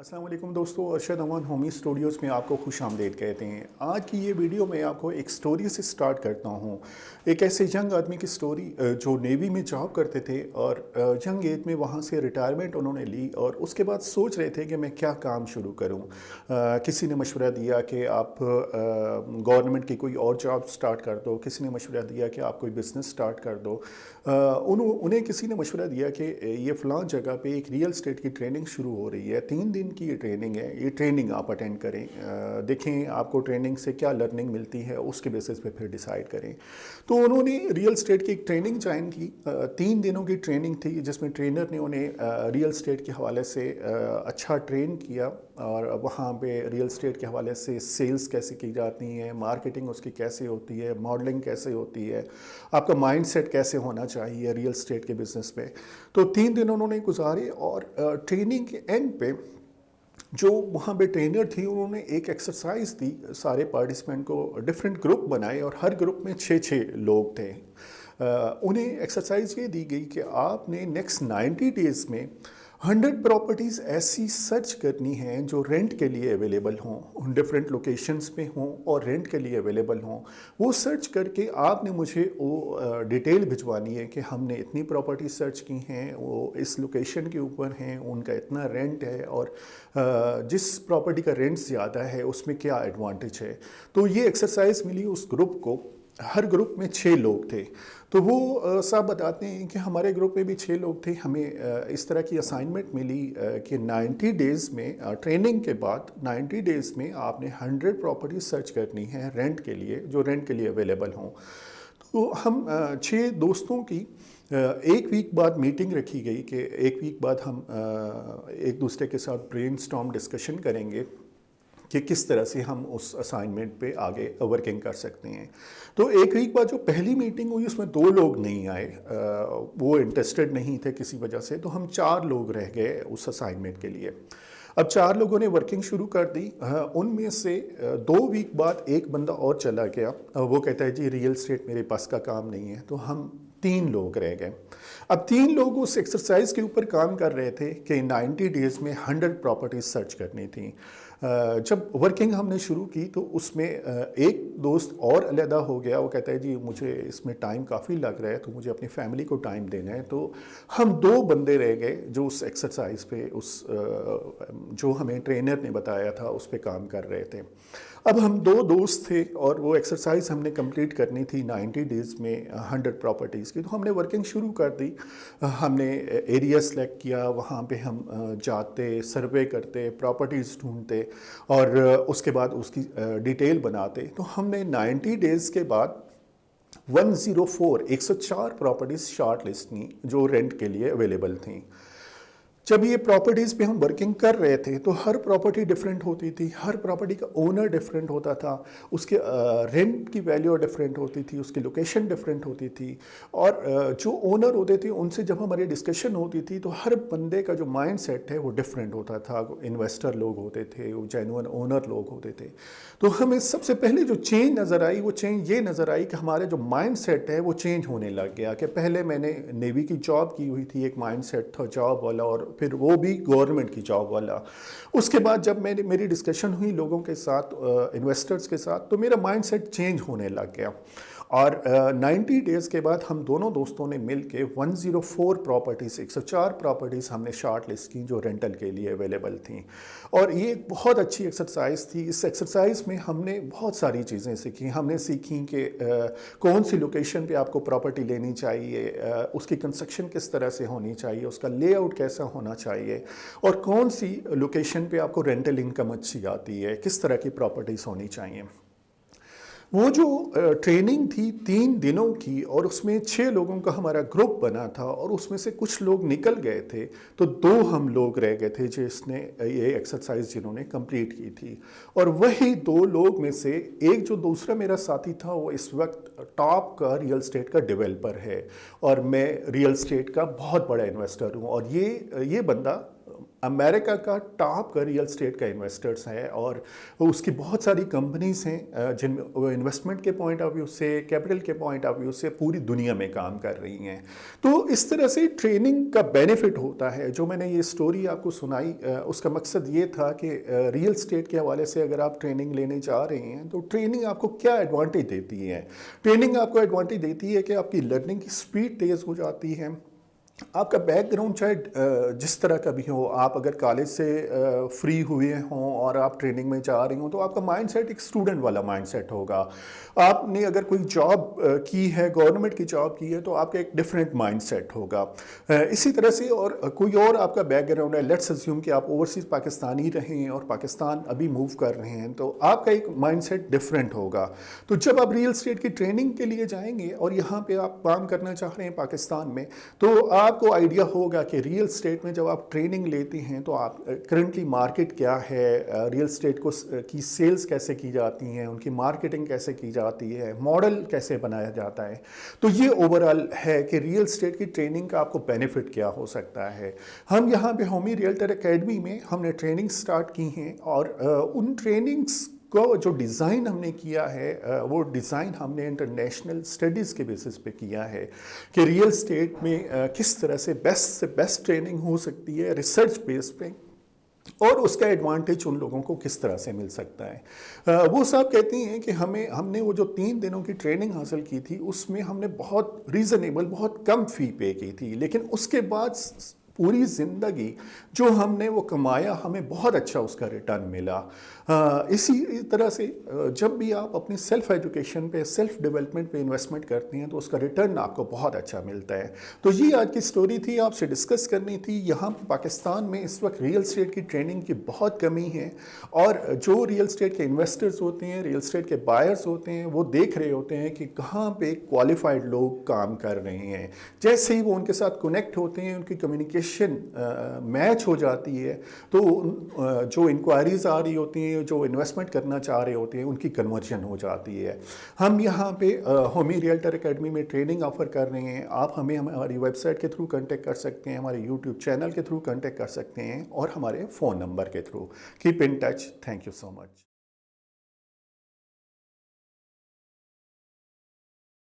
अस्सलाम वालेकुम दोस्तों, अरशद अमान होमी स्टूडियोज़ में आपको खुश आमदीद कहते हैं। आज की ये वीडियो मैं आपको एक स्टोरी से स्टार्ट करता हूँ। एक ऐसे यंग आदमी की स्टोरी जो नेवी में जॉब करते थे और यंग एज में वहाँ से रिटायरमेंट उन्होंने ली और उसके बाद सोच रहे थे कि मैं क्या काम शुरू करूँ। किसी ने मशवरा दिया कि आप गवर्नमेंट की कोई और जॉब स्टार्ट कर दो, किसी ने मशवरा दिया कि आप कोई बिज़नेस स्टार्ट कर दो। उन्हें किसी ने मशवरा दिया कि ये फ़लाँ जगह पे एक रियल एस्टेट की ट्रेनिंग शुरू हो रही है, 3 दिन की ये ट्रेनिंग है, ये ट्रेनिंग आप अटेंड करें, देखें आपको ट्रेनिंग से क्या लर्निंग मिलती है, उसके बेसिस पे फिर डिसाइड करें। तो उन्होंने रियल एस्टेट की एक ट्रेनिंग ज्वाइन की। 3 दिनों की ट्रेनिंग थी जिसमें ट्रेनर ने उन्हें रियल एस्टेट के हवाले से अच्छा ट्रेन किया और वहाँ पे रियल एस्टेट के हवाले से सेल्स कैसे की जाती हैं, मार्केटिंग उसकी कैसे होती है, मॉडलिंग कैसे होती है, आपका माइंड सेट कैसे होना चाहिए रियल एस्टेट के बिज़नेस में। तो 3 दिन उन्होंने गुजारे और ट्रेनिंग के एंड पे जो वहाँ पे ट्रेनर थी उन्होंने एक एक्सरसाइज दी सारे पार्टिसिपेंट को, डिफरेंट ग्रुप बनाए और हर ग्रुप में 6-6 लोग थे। उन्हें एक्सरसाइज ये दी गई कि आपने नेक्स्ट 90 डेज़ में 100 प्रॉपर्टीज़ ऐसी सर्च करनी हैं जो रेंट के लिए अवेलेबल हों, डिफरेंट लोकेशंस पे हों और रेंट के लिए अवेलेबल हों। वो सर्च करके आपने मुझे वो डिटेल भिजवानी है कि हमने इतनी प्रॉपर्टी सर्च की हैं, वो इस लोकेशन के ऊपर हैं, उनका इतना रेंट है और जिस प्रॉपर्टी का रेंट ज़्यादा है उसमें क्या एडवांटेज है। तो ये एक्सरसाइज मिली उस ग्रुप को। हर ग्रुप में 6 लोग थे। तो वो साहब बताते हैं कि हमारे ग्रुप में भी 6 लोग थे। हमें इस तरह की असाइनमेंट मिली कि 90 डेज़ में ट्रेनिंग के बाद 90 डेज़ में आपने 100 प्रॉपर्टी सर्च करनी है रेंट के लिए, जो रेंट के लिए अवेलेबल हों। तो हम 6 दोस्तों की एक वीक बाद मीटिंग रखी गई कि एक वीक बाद हम एक दूसरे के साथ ब्रेनस्टॉर्म डिस्कशन करेंगे कि किस तरह से हम उस असाइनमेंट पे आगे वर्किंग कर सकते हैं। तो एक वीक बाद जो पहली मीटिंग हुई उसमें 2 लोग नहीं आए, वो इंटरेस्टेड नहीं थे किसी वजह से, तो हम 4 लोग रह गए उस असाइनमेंट के लिए। अब 4 लोगों ने वर्किंग शुरू कर दी। उनमें से 2 वीक बाद एक बंदा और चला गया। वो कहता है जी रियल एस्टेट मेरे पास का काम नहीं है। तो हम 3 लोग रह गए। अब 3 लोग उस एक्सरसाइज के ऊपर काम कर रहे थे कि 90 डेज़ में 100 प्रॉपर्टीज सर्च करनी थी। जब वर्किंग हमने शुरू की तो उसमें एक दोस्त और अलहदा हो गया। वो कहता है जी मुझे इसमें टाइम काफ़ी लग रहा है, तो मुझे अपनी फैमिली को टाइम देना है। तो हम 2 बंदे रह गए जो उस एक्सरसाइज पे जो हमें ट्रेनर ने बताया था उस पे काम कर रहे थे। अब हम 2 दोस्त थे और वो एक्सरसाइज हमने कंप्लीट करनी थी 90 डेज़ में 100 प्रॉपर्टीज़ की। तो हमने वर्किंग शुरू कर दी। हमने एरिया सेलेक्ट किया, वहाँ पे हम जाते, सर्वे करते, प्रॉपर्टीज़ ढूंढते और उसके बाद उसकी डिटेल बनाते। तो हमने 90 डेज़ के बाद 104 प्रॉपर्टीज़ शॉर्ट लिस्ट की जो रेंट के लिए अवेलेबल थी। जब ये प्रॉपर्टीज़ पे हम वर्किंग कर रहे थे तो हर प्रॉपर्टी डिफरेंट होती थी, हर प्रॉपर्टी का ओनर डिफरेंट होता था, उसके रेंट की वैल्यू डिफरेंट होती थी, उसकी लोकेशन डिफरेंट होती थी और जो ओनर होते थे उनसे जब हमारी डिस्कशन होती थी तो हर बंदे का जो माइंड सेट है वो डिफरेंट होता था। इन्वेस्टर लोग होते थे, वो जेन्युइन ओनर लोग होते थे। तो हमें सबसे पहले जो चेंज नज़र आई वो चेंज ये नज़र आई कि हमारा जो माइंड सेट है वो चेंज होने लग गया। कि पहले मैंने नेवी की जॉब की हुई थी, एक माइंड सेट था जॉब वाला और फिर वो भी गवर्नमेंट की जॉब वाला। उसके बाद जब मेरी डिस्कशन हुई लोगों के साथ, इन्वेस्टर्स के साथ, तो मेरा माइंड सेट चेंज होने लग गया और 90 डेज़ के बाद हम दोनों दोस्तों ने मिल के 104 प्रॉपर्टीज़ 104 प्रॉपर्टीज़ हमने शॉर्ट लिस्ट की जो रेंटल के लिए अवेलेबल थी। और ये एक बहुत अच्छी एक्सरसाइज थी। इस एक्सरसाइज में हमने बहुत सारी चीज़ें सीखी। हमने सीखी कि कौन सी लोकेशन पे आपको प्रॉपर्टी लेनी चाहिए, उसकी कंस्ट्रक्शन किस तरह से होनी चाहिए, उसका लेआउट कैसा होना चाहिए और कौन सी लोकेशन पे आपको रेंटल इनकम अच्छी आती है, किस तरह की प्रॉपर्टीज़ होनी चाहिए। वो जो ट्रेनिंग थी 3 दिनों की और उसमें 6 लोगों का हमारा ग्रुप बना था और उसमें से कुछ लोग निकल गए थे, तो 2 हम लोग रह गए थे जिसने ये एक्सरसाइज जिन्होंने कंप्लीट की थी। और वही 2 लोग में से एक जो दूसरा मेरा साथी था वो इस वक्त टॉप का रियल एस्टेट का डेवलपर है और मैं रियल एस्टेट का बहुत बड़ा इन्वेस्टर हूँ। और ये बंदा अमेरिका का टॉप का रियल एस्टेट का इन्वेस्टर्स है और उसकी बहुत सारी कंपनीज हैं जिनमें वो इन्वेस्टमेंट के पॉइंट ऑफ व्यू से, कैपिटल के पॉइंट ऑफ व्यू से पूरी दुनिया में काम कर रही हैं। तो इस तरह से ट्रेनिंग का बेनिफिट होता है। जो मैंने ये स्टोरी आपको सुनाई उसका मकसद ये था कि रियल एस्टेट के हवाले से अगर आप ट्रेनिंग लेने जा रहे हैं तो ट्रेनिंग आपको क्या एडवांटेज देती है। ट्रेनिंग आपको एडवांटेज देती है कि आपकी लर्निंग की स्पीड तेज़ हो जाती है। आपका बैकग्राउंड चाहे जिस तरह का भी हो, आप अगर कॉलेज से फ्री हुए हों और आप ट्रेनिंग में जा रही हों तो आपका माइंडसेट एक स्टूडेंट वाला माइंडसेट होगा। आपने अगर कोई जॉब की है, गवर्नमेंट की जॉब की है, तो आपका एक डिफरेंट माइंडसेट होगा। इसी तरह से और कोई और आपका बैकग्राउंड है, लेट्स अज्यूम कि आप ओवरसीज़ पाकिस्तानी रहें और पाकिस्तान अभी मूव कर रहे हैं, तो आपका एक माइंडसेट डिफरेंट होगा। तो जब आप रियल एस्टेट की ट्रेनिंग के लिए जाएंगे और यहाँ पे आप काम करना चाह रहे हैं पाकिस्तान में, तो आपको आइडिया होगा कि रियल एस्टेट में जब आप ट्रेनिंग लेते हैं तो आप करंटली मार्केट क्या है, रियल एस्टेट को की सेल्स कैसे की जाती हैं, उनकी मार्केटिंग कैसे की जाती है, मॉडल कैसे बनाया जाता है। तो ये ओवरऑल है कि रियल एस्टेट की ट्रेनिंग का आपको बेनिफिट क्या हो सकता है। हम यहाँ पे होमी रियल्टर एकेडमी में हमने ट्रेनिंग स्टार्ट की हैं और उन ट्रेनिंग्स को जो डिज़ाइन हमने किया है वो डिज़ाइन हमने इंटरनेशनल स्टडीज़ के बेसिस पे किया है कि रियल एस्टेट में किस तरह से बेस्ट ट्रेनिंग हो सकती है रिसर्च बेस पे, और उसका एडवांटेज उन लोगों को किस तरह से मिल सकता है। वो साहब कहती हैं कि हमने वो जो 3 दिनों की ट्रेनिंग हासिल की थी उसमें हमने बहुत रीज़नेबल, बहुत कम फ़ी पे की थी, लेकिन उसके बाद पूरी ज़िंदगी जो हमने वो कमाया, हमें बहुत अच्छा उसका रिटर्न मिला। इसी तरह से जब भी आप अपनी सेल्फ एजुकेशन पे, सेल्फ डेवलपमेंट पे इन्वेस्टमेंट करते हैं तो उसका रिटर्न आपको बहुत अच्छा मिलता है। तो ये आज की स्टोरी थी, आपसे डिस्कस करनी थी। यहाँ पाकिस्तान में इस वक्त रियल एस्टेट की ट्रेनिंग की बहुत कमी है और जो रियल एस्टेट के इन्वेस्टर्स होते हैं, रियल एस्टेट के बायर्स होते हैं, वो देख रहे होते हैं कि कहाँ पे क्वालिफाइड लोग काम कर रहे हैं। जैसे ही वो उनके साथ कनेक्ट होते हैं, उनकी कम्युनिकेशन मैच हो जाती है, तो जो इंक्वायरीज आ रही होती हैं, जो इन्वेस्टमेंट करना चाह रहे होते हैं, उनकी कन्वर्जन हो जाती है। हम यहाँ पे होमी रियल्टर एकेडमी में ट्रेनिंग ऑफर कर रहे हैं। आप हमें हमारी वेबसाइट के थ्रू कांटेक्ट कर सकते हैं, हमारे यूट्यूब चैनल के थ्रू कांटेक्ट कर सकते हैं और हमारे फ़ोन नंबर के through. Keep in touch. Thank you so much.